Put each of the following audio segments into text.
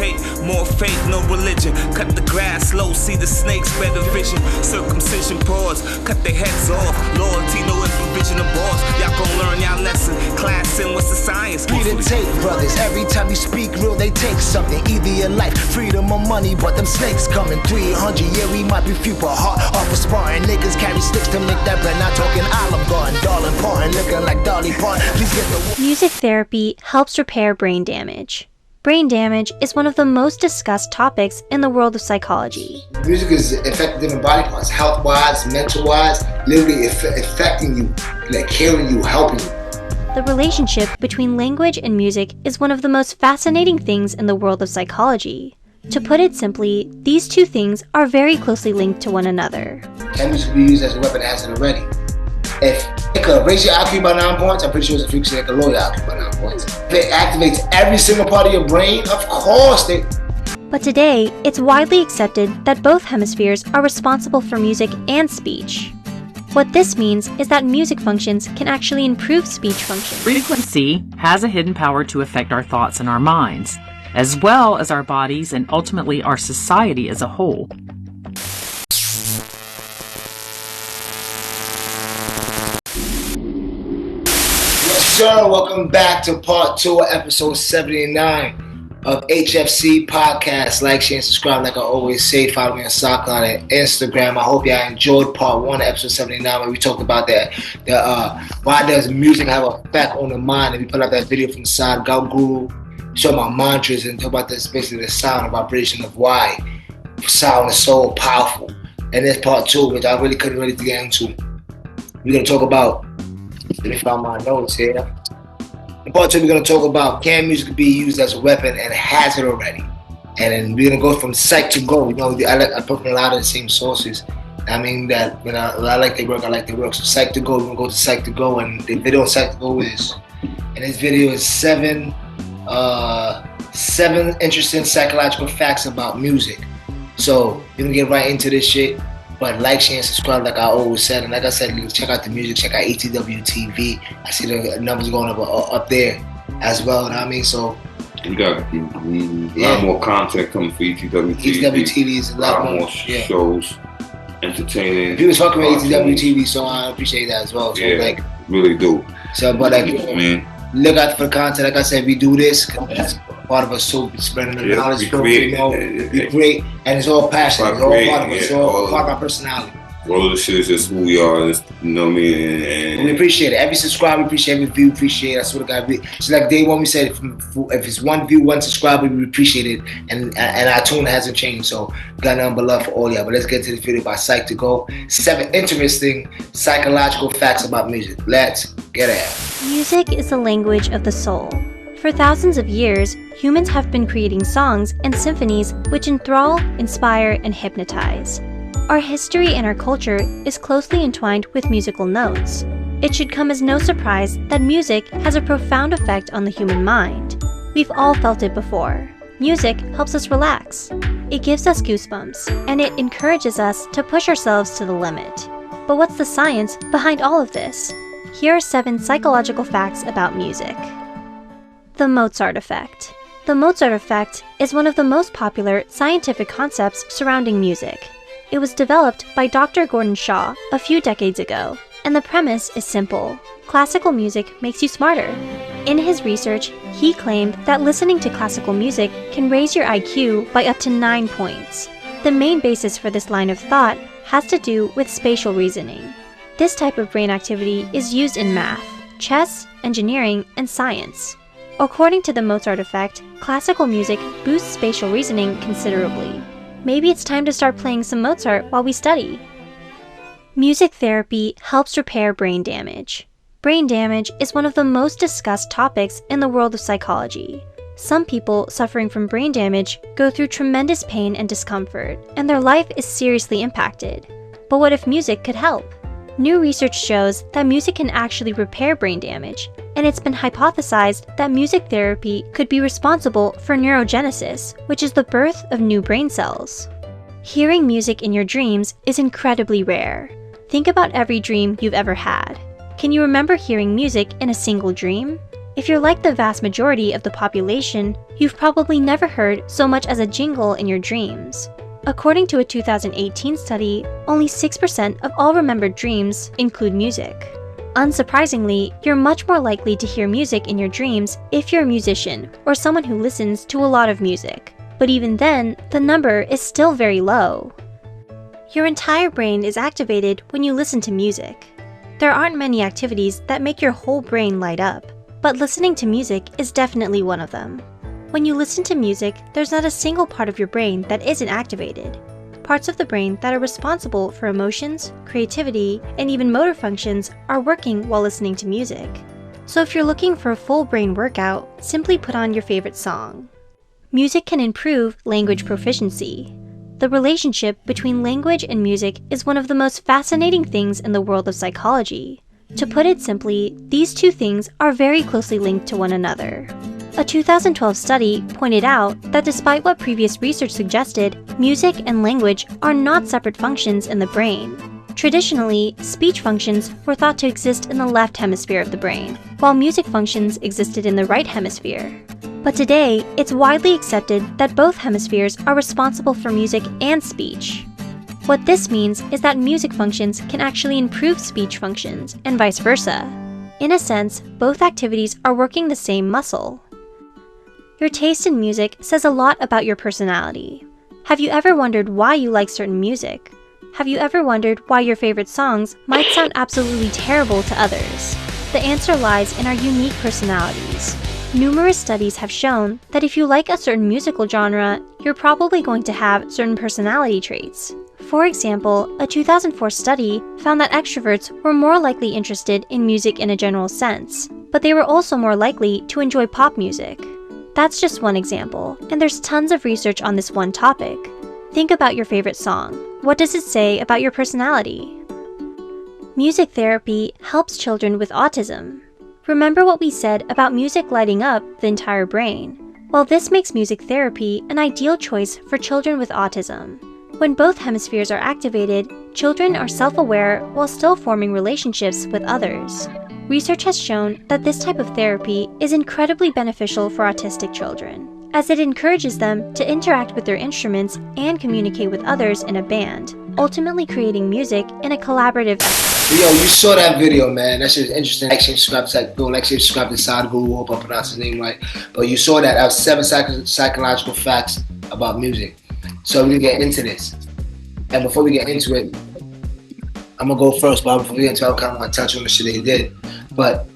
meditate, more faith, no religion. Cut the grass low, see the snakes, better vision. Circumcision pause, cut their heads off. Loyalty, no improvision of boss. Y'all gon' learn y'all lesson. Class in, what's the science? We the take brothers, every time you speak real, they take something. Either your life, freedom or money, but them snakes coming. 300, yeah, we might be few, but heart off of sparring. Niggas carry sticks to make that bread, not talking Olive Garden. Darling Parton, looking like Dolly Parton. Please get the... Music therapy helps repair brain damage. Brain damage is one of the most discussed topics in the world of psychology. Music is affecting different body parts, health-wise, mental-wise, literally affecting you, like healing you, helping you. The relationship between language and music is one of the most fascinating things in the world of psychology. To put it simply, these two things are very closely linked to one another. Can music be used as a weapon? It has it already. If it could raise your IQ by 9 points, I'm pretty sure it's a frequency that can lower your IQ by 9 points. If it activates every single part of your brain, of course they... But today, it's widely accepted that both hemispheres are responsible for music and speech. What this means is that music functions can actually improve speech function. Frequency has a hidden power to affect our thoughts and our minds, as well as our bodies and ultimately our society as a whole. Sir, welcome back to part 2 of episode 79 of H.F.C podcast. Like, share, and subscribe. Like I always say, follow me on SoundCloud and Instagram. I hope y'all enjoyed part 1 of episode 79 where we talked about that. Why does music have an effect on the mind? And we put out that video from Side Gout Guru, show about mantras and talk about this, basically the sound and vibration of why sound is so powerful. And this part 2, which I really couldn't really get into. We're gonna talk about. Let me find my notes here. In part 2, we're going to talk about can music be used as a weapon, and has it already. And then we're going to go from psych to go. You know, I put from a lot of the same sources. I mean that when I like their work, I like their work. So psych to go, we're going to go to psych to go. And the video on psych to go is, and this video is seven interesting psychological facts about music. So we're going to get right into this shit. But like, share, and subscribe like I always said. And like I said, check out the music, check out ETW TV. I see the numbers going up there as well, you know what I mean? So you got a lot more content coming for ETW TV. ETW TV is a lot more shows, entertaining. People talking about ETW TV, so I appreciate that as well. So like, really do. So, but like, look out for the content. Like I said, we do this. That's part of us, so spreading the knowledge. We create, and it's all passion. It's all part of us. It's all part of our personality. All of the shit is just who we are. Just, you know what I mean? And we appreciate it. Every subscriber, we appreciate every view, appreciate it. I swear to God. It's like day one, we said, if it's 1 view, 1 subscriber, we appreciate it. And our tune hasn't changed. So we got nothing but love for all y'all. But let's get to the video by Psych to Go. 7 interesting psychological facts about music. Let's get it. Music is the language of the soul. For thousands of years, humans have been creating songs and symphonies which enthrall, inspire, and hypnotize. Our history and our culture is closely entwined with musical notes. It should come as no surprise that music has a profound effect on the human mind. We've all felt it before. Music helps us relax. It gives us goosebumps, and it encourages us to push ourselves to the limit. But what's the science behind all of this? Here are 7 psychological facts about music. The Mozart effect. The Mozart effect is one of the most popular scientific concepts surrounding music. It was developed by Dr. Gordon Shaw a few decades ago, and the premise is simple. Classical music makes you smarter. In his research, he claimed that listening to classical music can raise your IQ by up to 9 points. The main basis for this line of thought has to do with spatial reasoning. This type of brain activity is used in math, chess, engineering, and science. According to the Mozart effect, classical music boosts spatial reasoning considerably. Maybe it's time to start playing some Mozart while we study. Music therapy helps repair brain damage. Brain damage is one of the most discussed topics in the world of psychology. Some people suffering from brain damage go through tremendous pain and discomfort, and their life is seriously impacted. But what if music could help? New research shows that music can actually repair brain damage, and it's been hypothesized that music therapy could be responsible for neurogenesis, which is the birth of new brain cells. Hearing music in your dreams is incredibly rare. Think about every dream you've ever had. Can you remember hearing music in a single dream? if you're like the vast majority of the population, you've probably never heard so much as a jingle in your dreams. According to a 2018 study, only 6% of all remembered dreams include music. Unsurprisingly, you're much more likely to hear music in your dreams if you're a musician or someone who listens to a lot of music. But even then, the number is still very low. Your entire brain is activated when you listen to music. There aren't many activities that make your whole brain light up, but listening to music is definitely one of them. When you listen to music, there's not a single part of your brain that isn't activated. Parts of the brain that are responsible for emotions, creativity, and even motor functions are working while listening to music. So if you're looking for a full brain workout, simply put on your favorite song. Music can improve language proficiency. The relationship between language and music is one of the most fascinating things in the world of psychology. To put it simply, these two things are very closely linked to one another. A 2012 study pointed out that despite what previous research suggested, music and language are not separate functions in the brain. Traditionally, speech functions were thought to exist in the left hemisphere of the brain, while music functions existed in the right hemisphere. But today, it's widely accepted that both hemispheres are responsible for music and speech. What this means is that music functions can actually improve speech functions, and vice versa. In a sense, both activities are working the same muscle. Your taste in music says a lot about your personality. Have you ever wondered why you like certain music? Have you ever wondered why your favorite songs might sound absolutely terrible to others? The answer lies in our unique personalities. Numerous studies have shown that if you like a certain musical genre, you're probably going to have certain personality traits. For example, a 2004 study found that extroverts were more likely interested in music in a general sense, but they were also more likely to enjoy pop music. That's just one example, and there's tons of research on this one topic. Think about your favorite song. What does it say about your personality? Music therapy helps children with autism. Remember what we said about music lighting up the entire brain? Well, this makes music therapy an ideal choice for children with autism. When both hemispheres are activated, children are self-aware while still forming relationships with others. Research has shown that this type of therapy is incredibly beneficial for autistic children, as it encourages them to interact with their instruments and communicate with others in a band, ultimately creating music in a collaborative effort. Yo, you saw that video, man. That shit is interesting. Like, subscribe to Sadhguru. Hope I pronounced his name right. But you saw that. That was 7 psychological facts about music. So we're gonna get into this. And before we get into it, I'm gonna go first, but before we get into it, I kind of want to touch on the shit they did. But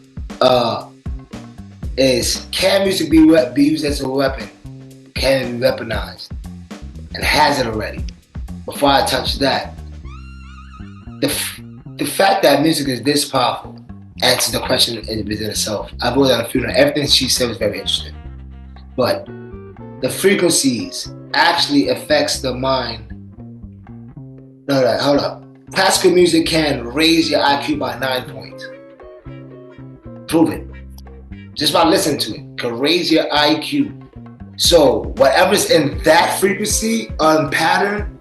can music be used as a weapon? Can it be weaponized? And has it already? Before I touch that, the fact that music is this powerful answers the question within itself. I wrote down a few. Everything she said was very interesting, but the frequencies actually affects the mind. No, hold up. Classical music can raise your IQ by 9 points. Prove it. Just by listening to it, can raise your IQ. So whatever's in that frequency pattern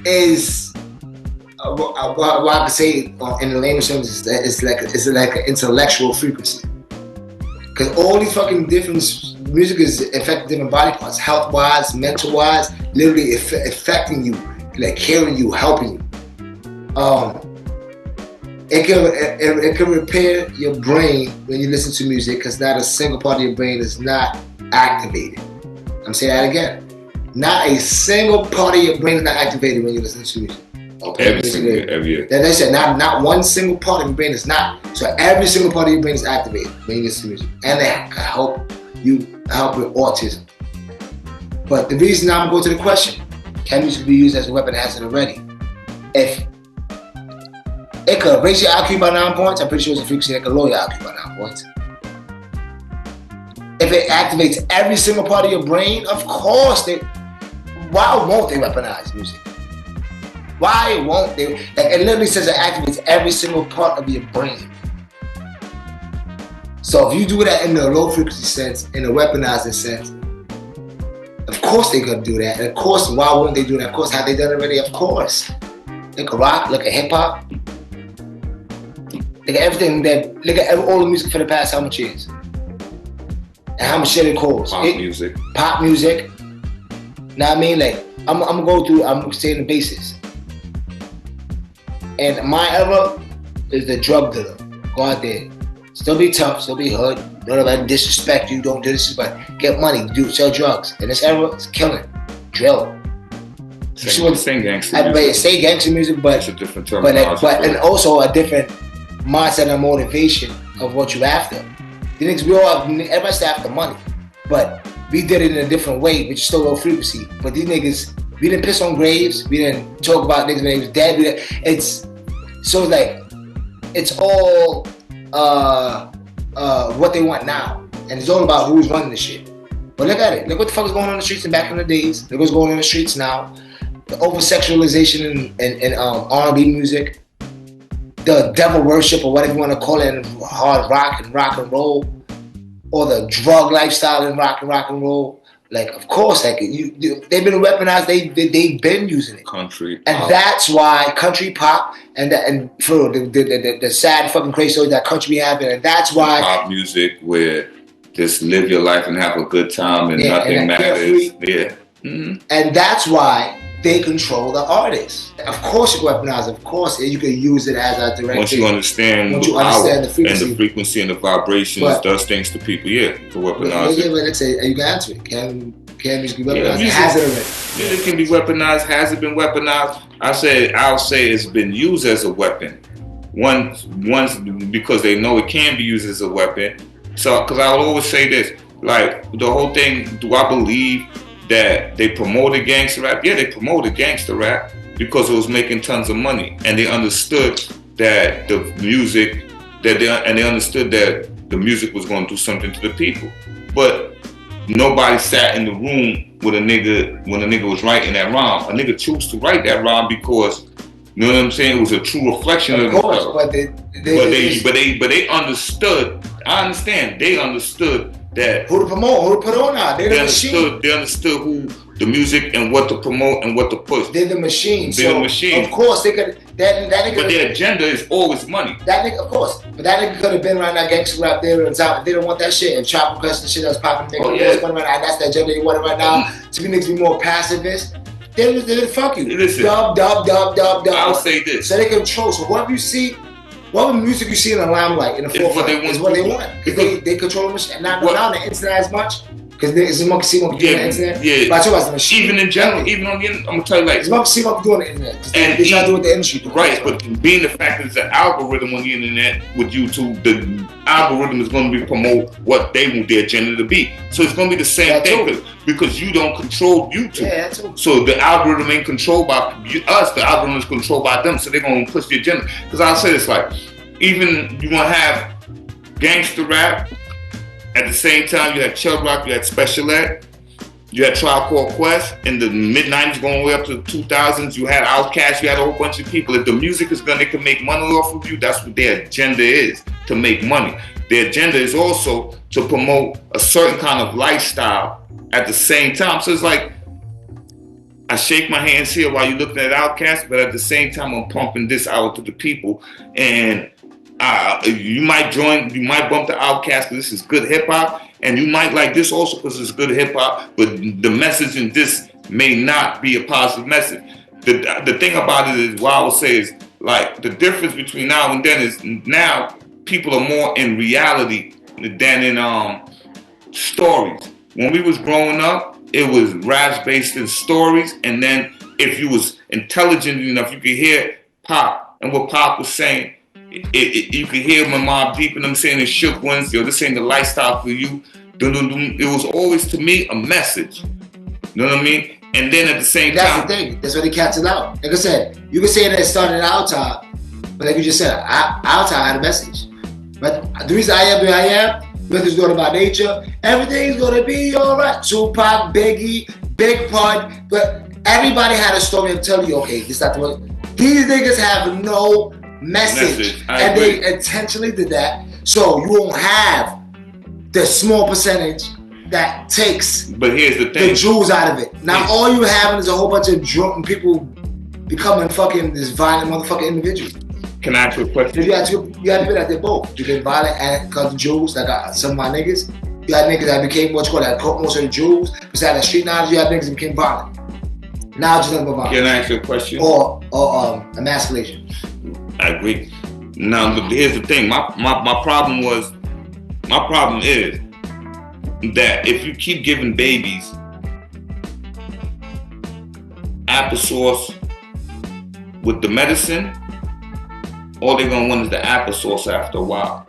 is what I could say in the layman's terms is like an intellectual frequency. Because all these fucking different music is affecting different body parts, health-wise, mental-wise, literally affecting you, like hearing you, helping you. It can repair your brain when you listen to music, because not a single part of your brain is not activated. I'm saying that again. Not a single part of your brain is not activated when you listen to music. Okay, every they said not one single part of your brain is not. So every single part of your brain is activated when you listen to music, and they can help with autism. But the reason I'm going to the question, can music be used as a weapon? It hasn't already. If it could raise your IQ by 9 points, I'm pretty sure it's a frequency that could lower your IQ by 9 points. If it activates every single part of your brain, of course why won't they weaponize music? Why won't they? Like, it literally says it activates every single part of your brain. So if you do that in the low frequency sense, in the weaponizing sense, of course they could do that. And of course, why wouldn't they do that? Of course, have they done it already? Of course. They could rock, look at hip hop. Look at everything look at all the music for the past how much years? And how much shit it costs? Pop music. Pop music. Know what I mean? Like, I'm gonna go through, I'm saying the basis. And my era is the drug dealer. Go out there. Still be tough, still be hood. Don't let disrespect you, don't do this, but get money, sell drugs. And this era is killing. Drill. Sing gangster everybody music. say gangster music, but it's a different terminology. But and also a different mindset and motivation of what you after. The niggas, everybody stay after money, but we did it in a different way, which is still low frequency. But these niggas, we didn't piss on graves, we didn't talk about niggas when they was dead. It's all what they want now, and it's all about who's running the shit. But look at it, look what the fuck is going on in the streets and back in the days. Look what's going on in the streets now. The over-sexualization in R&B music, the devil worship or whatever you want to call it, in hard rock and roll, or the drug lifestyle in rock and roll. Like, of course, like they've been weaponized. They've been using it. Country, and pop. That's why country pop and for the sad fucking crazy story that country be having, and that's why pop music where just live your life and have a good time and nothing matters. Yeah, mm-hmm. And that's why they control the artist. Of course you can weaponize it. Of course you can use it as a direct. Once you understand the power and the frequency and the vibrations, does things to people, to weaponize it. Yeah, but let's say you can answer it. Can music be weaponized? Has it already? Yeah, it can be weaponized. Has it been weaponized? I'll say it's been used as a weapon. Once because they know it can be used as a weapon. So, because I will always say this, like the whole thing, do I believe that they promoted gangster rap? Yeah, they promoted gangster rap because it was making tons of money, and they understood that the music they understood that the music was going to do something to the people. But nobody sat in the room with a nigga when a nigga was writing that rhyme. A nigga chose to write that rhyme because, you know what I'm saying, it was a true reflection of course, but they understood. I understand. They understood that who to promote, who to put on now. They're the machine. They understood who the music and what to promote and what to push. They're the machine. They're the machine. Of course they could. That nigga. But their agenda is always money. That nigga, of course. But that nigga could have been around that gangster rap there and top. They don't want that shit. And Chopper Cuss and shit that's popping. That's the agenda they want right now. To be niggas be more pacifist. They fuck you. Listen, dub. I'll say this. So they control. So whatever you see. What music you see in the limelight in the forefront is what they want. Because they control the machine. Not on the internet as much. Because there's monkey see monkey do on the internet. Yeah. But I told you the machine. Even in general, even on the internet, I'm gonna tell you like there's monkey see monkey do on the internet. And they try to do what the industry do. Right, but being the fact that it's an algorithm on the internet with YouTube, the algorithm is gonna be promote what they want their agenda to be. So it's gonna be the same thing because you don't control YouTube. Yeah, that's true. So the algorithm ain't controlled by us, the algorithm is controlled by them, so they're gonna push the agenda. Because I'll say this, like, even you're gonna have gangster rap, at the same time you had Chub Rock, you had Special Ed, you had Tribe Called Quest, in the mid-90s going way up to the 2000s, you had Outkast, you had a whole bunch of people. If the music is they can make money off of you, that's what their agenda is, to make money. Their agenda is also to promote a certain kind of lifestyle at the same time. So it's like, I shake my hands here while you're looking at Outkast, but at the same time, I'm pumping this out to the people. And you might bump the Outkast because this is good hip hop, and you might like this also because it's good hip hop, but the message in this may not be a positive message. The thing about it is, what I would say is, like, the difference between now and then is now people are more in reality than in stories. When we was growing up, it was raps based in stories, and then if you was intelligent enough, you could hear Pop and what Pop was saying. You could hear my Mobb Deep and them saying it shook ones, this ain't the lifestyle for you. It was always, to me, a message. You know what I mean? And then at the same time, that's the thing. That's why they cats it out. Like I said, you could say that it started out top, but like you just said, our time had a message. But the reason I am, nothing's going about nature. Everything's gonna be alright. Tupac, Biggie, Big Pun, but everybody had a story to tell you. Okay, this not the one. These niggas have no message. And they intentionally did that so you won't have the small percentage that takes but here's the thing, the jewels out of it. Now all you having is a whole bunch of drunken people becoming fucking this violent motherfucking individual. Can I ask you a question? You have people that did both. You get violent and cut the Jews, like some of my niggas. You had niggas that became what's called that caught most of the Jews. Besides the street knowledge, you had niggas that became violent. Now just nothing but violence. Can I ask you a question? Or emasculation. I agree. Now here's the thing. My problem is that if you keep giving babies applesauce with the medicine, all they're gonna want is the applesauce after a while,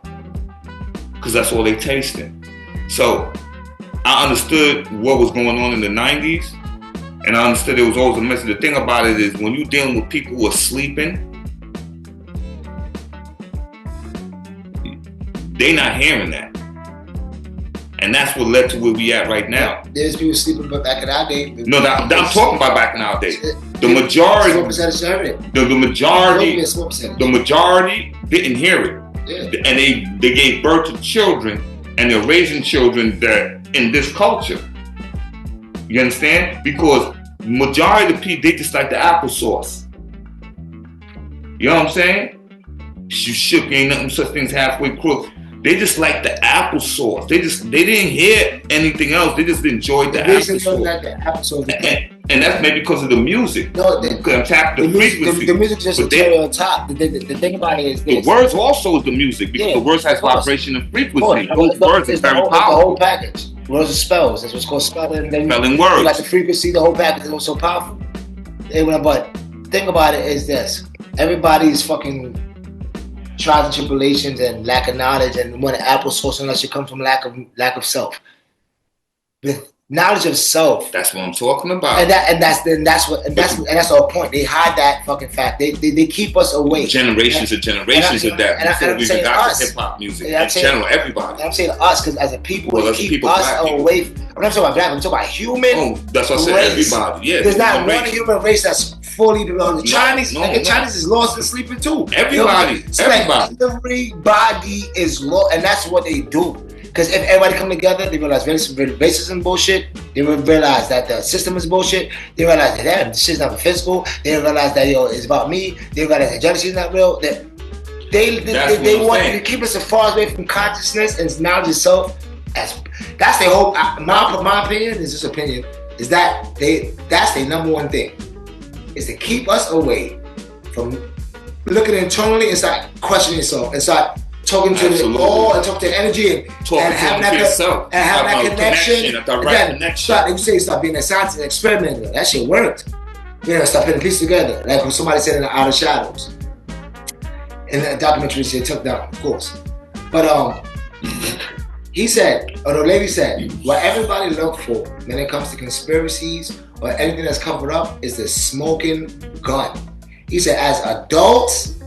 because that's all they tasting. So I understood what was going on in the 90s, and I understood it was always a message. The thing about it is when you're dealing with people who are sleeping, they not hearing that. And that's what led to where we at right now. There's people sleeping, but back in our day. No, I'm talking about back in our day. The majority didn't hear it. Yeah. And they gave birth to children, and they're raising children that in this culture. You understand? Because majority of the people, they just like the applesauce. You know what I'm saying? You shook, ain't nothing such things halfway crooked. They just like the applesauce. They didn't hear anything else. They just enjoyed the applesauce. Like the applesauce. And that's maybe because of the music. No, tap the frequency. The music just a cherry on top. The thing about it is this. The words also is the music, because the words has vibration and frequency. Those words are very powerful. The whole package. Words are spells. That's what's called spelling. Spelling words. Like the frequency, the whole package is also powerful. But thing about it is this. Everybody's fucking trials and tribulations and lack of knowledge and want applesauce unless it comes from lack of self. With knowledge of self. That's what I'm talking about. And that's the whole point. They hide that fucking fact. They keep us away. Generations of that. Before we even got to hip hop music. In general, everybody. I'm saying us because as a people, they keep us away. I'm not talking about black. I'm talking about human. Oh, that's what I said. Race. Everybody. Yeah. There's not one human race that's fully developed. The Chinese is lost and sleeping too. Everybody. Everybody is lost, and that's what they do. Because if everybody come together, they realize racism bullshit. They realize that the system is bullshit. They realize that this shit's not physical. They realize that it's about me. They realize that jealousy is not real. They want to keep us as far away from consciousness and knowledge itself. That's their whole. My opinion is this opinion is that that's their number one thing, is to keep us away from looking internally and start questioning yourself and start talking to the all and talk to the energy and have that connection. You say stop being a scientist and experimenter. That shit worked. Stop putting pieces together. Like when somebody said in the Outer Shadows. In the documentary they took down, of course. But he said, or the lady said, what everybody look for when it comes to conspiracies or anything that's covered up is the smoking gun. He said, as adults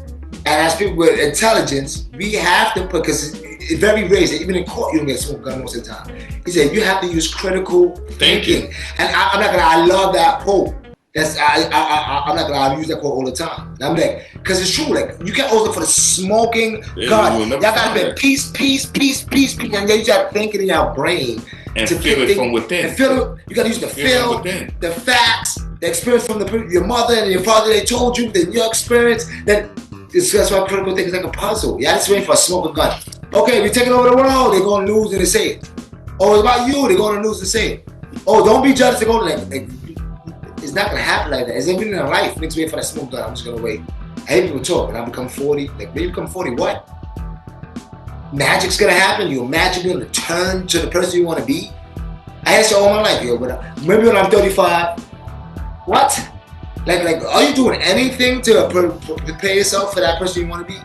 and as people with intelligence, we have to put, because it's very rare, even in court you don't get a smoking gun most of the time. He said, you have to use critical thinking. And I love that quote. I'm not gonna use that quote all the time. I'm like, because it's true. Like you can't always look for the smoking gun. Y'all gotta be peace, and then you gotta think it in your brain and to feel it from within. And feel it. You gotta use the feel, the facts, the experience from your mother and your father. They told you that your experience. That's why critical thinking is like a puzzle. Y'all just waiting for a smoking gun. Okay, we're taking over the world. They're gonna lose and they say it. Oh, it's about you. They're gonna lose and say it. Oh, don't be jealous. They're gonna like it's not gonna happen like that. It's even in life. Next wait for that smoke gun. I'm just gonna wait. I hate people talk. When I become 40, like when you become 40, what? Magic's gonna happen. You're magically gonna turn to the person you want to be. I asked you all my life, but maybe when I'm 35, what? Like, are you doing anything to prepare yourself for that person you want to be?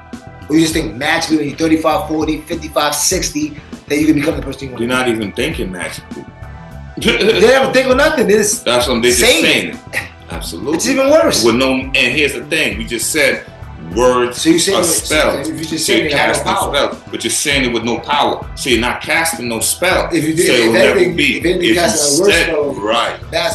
Or you just think magically when you're 35, 40, 55, 60 that you can become the person you want to be? You're not even thinking magically. They never think of nothing. That's what they're just saying. Absolutely. It's even worse. And here's the thing. We just said words are spells. If you just say it, cast no spell, but you're saying it with no power. So you're not casting no spell. If you did, so it will never be. If you said,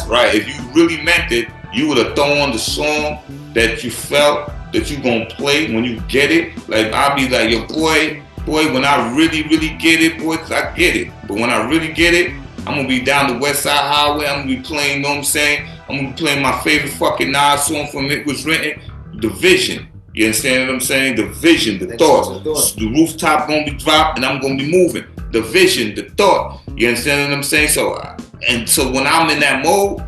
right. If you really meant it, you would have thrown the song that you felt that you gonna play when you get it. Like I'll be like, yo, boy, when I really get it, boy, 'cause I get it. But when I really get it, I'm gonna be down the West Side Highway. I'm gonna be playing, you know what I'm saying? I'm gonna be playing my favorite fucking Nas song from It Was Written, Division. You understand what I'm saying? The vision, the thought. The rooftop gonna be dropped and I'm gonna be moving. The vision, the thought. You understand what I'm saying? So when I'm in that mode,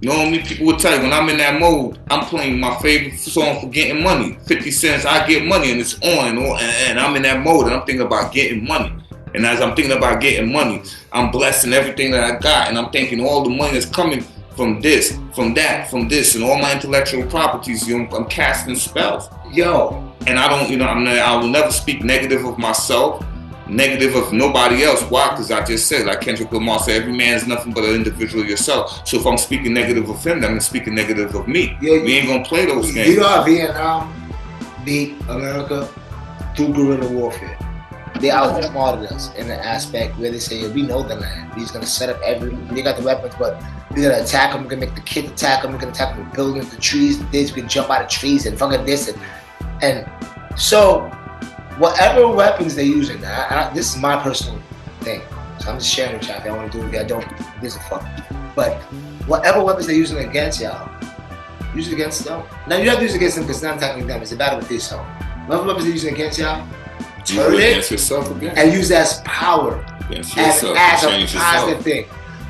normally people will tell you, when I'm in that mode, I'm playing my favorite song for getting money. 50 cents, I get money and it's on and I'm in that mode and I'm thinking about getting money. And as I'm thinking about getting money, I'm blessing everything that I got and I'm thinking all the money that's coming from this, from that, from this, and all my intellectual properties, I'm casting spells. Yo. And I don't, I will never speak negative of myself, negative of nobody else. Why? Because I just said, like Kendrick Lamar said, every man is nothing but an individual yourself. So if I'm speaking negative of him, then I'm speaking negative of me. We ain't gonna play those games. You know how Vietnam beat America through guerrilla warfare. They outsmarted us in the aspect where they say, we know the land. We're just gonna set up they got the weapons, but we're gonna attack them. We're gonna make the kids attack them. We're gonna attack the buildings, the trees, we can jump out of trees and fucking this. And so, whatever weapons they're using, this is my personal thing. So I'm just sharing with y'all. If I want to do it, if I don't, gives a fuck. But whatever weapons they're using against y'all, use it against them. Now, you have to use it against them because it's not attacking them. It's a battle with yourself. Whatever weapons they're using against y'all, turn it against yourself again. And use it as power. Against yourself. As a positive thing.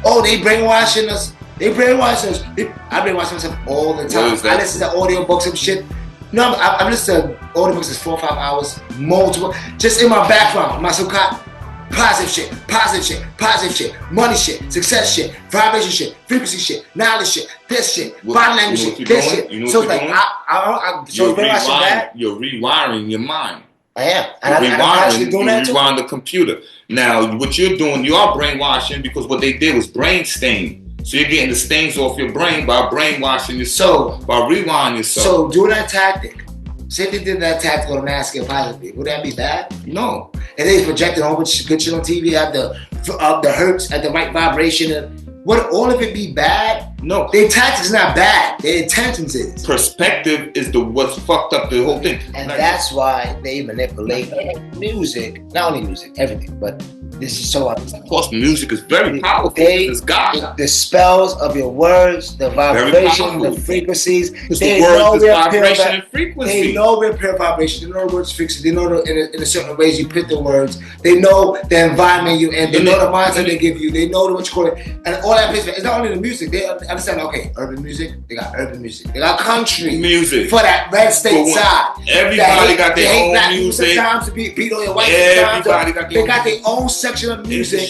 Oh, they brainwashing us. I brainwash myself all the time. I listen to audiobooks and shit. No, I'm listening to audiobooks is 4 or 5 hours, multiple, just in my background, my subconscious. Positive shit, money shit, success shit, vibration shit, frequency shit, knowledge shit, this shit, body language shit, this shit. So it's like, you're rewiring your mind. I am. And I'm actually doing that too. You rewiring the computer. Now, what you're doing, you are brainwashing because what they did was brain stain. So you're getting the stains off your brain by brainwashing yourself, by rewinding yourself. So do that tactic. Say if they did that tactic on a mass scale positively, would that be bad? No. And they projected a whole bunch of good shit on TV, have the hertz at the right vibration. And would all of it be bad? No. Their tactics not bad. Their intentions is. Perspective is what's fucked up the whole thing. And that's why they manipulate music. Not only music, everything, but this is so of course, music is very powerful. It's God. The spells of your words, the vibration, the frequencies. It's the words, the vibration and frequency. They know we're pure vibration. They know the words frequency. They know in a certain ways you put the words. They know the environment you in. They know the mindset they give you. They know what you call it. And all that plays. It's not only the music. They understand, okay, urban music. They got urban music. They got country music. For that red state side. Everybody got their own music. Sometimes to beat on your white. Everybody got they got their own section of music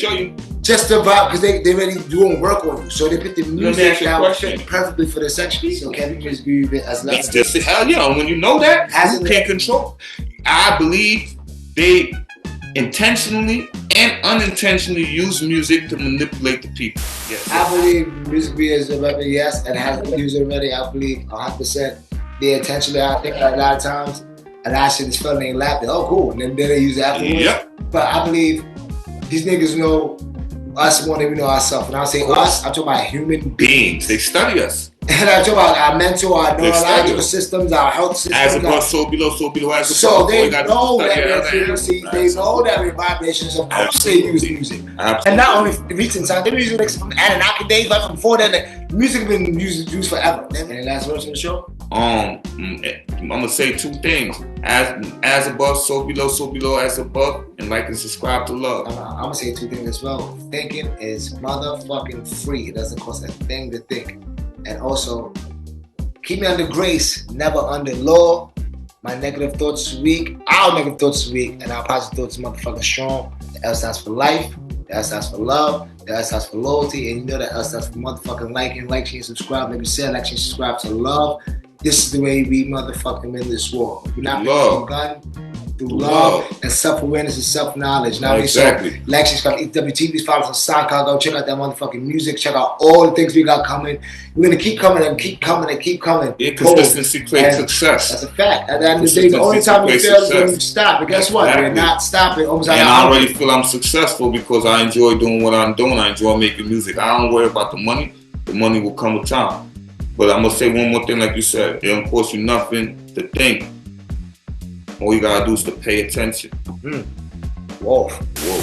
just about because they already doing work on you, so they put the music that would fit perfectly for the section. So can we just be as that's just hell yeah. When you know that, you can't control. I believe they intentionally and unintentionally use music to manipulate the people. Yes. I believe music is a weapon, yes, and has been used already. I believe 100%. They intentionally, I think a lot of times, and I see this fella ain't laughing. Oh, cool, and then they use it afterwards. Yep. But I believe these niggas know us more than we know ourselves. And I say us, I'm talking about human beings. They study us. And I'm talking about our mental, our neurological systems, our health systems. As above, so below, so below, as above. So they know that we're frequency, they know that we're vibrations. Of course they use music. Absolutely. And not only recent times, they've been using from Anunnaki days, but before then, music has been used forever. Any last words on the show? I'm gonna say two things. As above, so below, as above, and like and subscribe to love. I'm gonna say two things as well. Thinking is motherfucking free. It doesn't cost a thing to think. And also, keep me under grace, never under law. My negative thoughts is weak. Our negative thoughts is weak, and our positive thoughts is motherfucking strong. The L stands for life. The S stands for love. The S stands for loyalty. And you know the L stands for motherfucking liking. Like, share, subscribe. Maybe say like, share, subscribe to love. This is the way we motherfucking win this war. We're not picking a gun. Through love and self-awareness and self-knowledge. Now, exactly. So, like, subscribe, EWTV's follow us on SoundCloud. Go check out that motherfucking music. Check out all the things we got coming. We're gonna keep coming and keep coming and keep coming. Yeah, consistency creates success. That's a fact. At the end of the day, the only time we fail is when we stop. But guess what? We're not stopping. And I already feel I'm successful because I enjoy doing what I'm doing. I enjoy making music. I don't worry about the money. The money will come with time. But I'm gonna say one more thing, like you said. It don't cost you nothing to think. All you gotta do is to pay attention. Whoa. Whoa.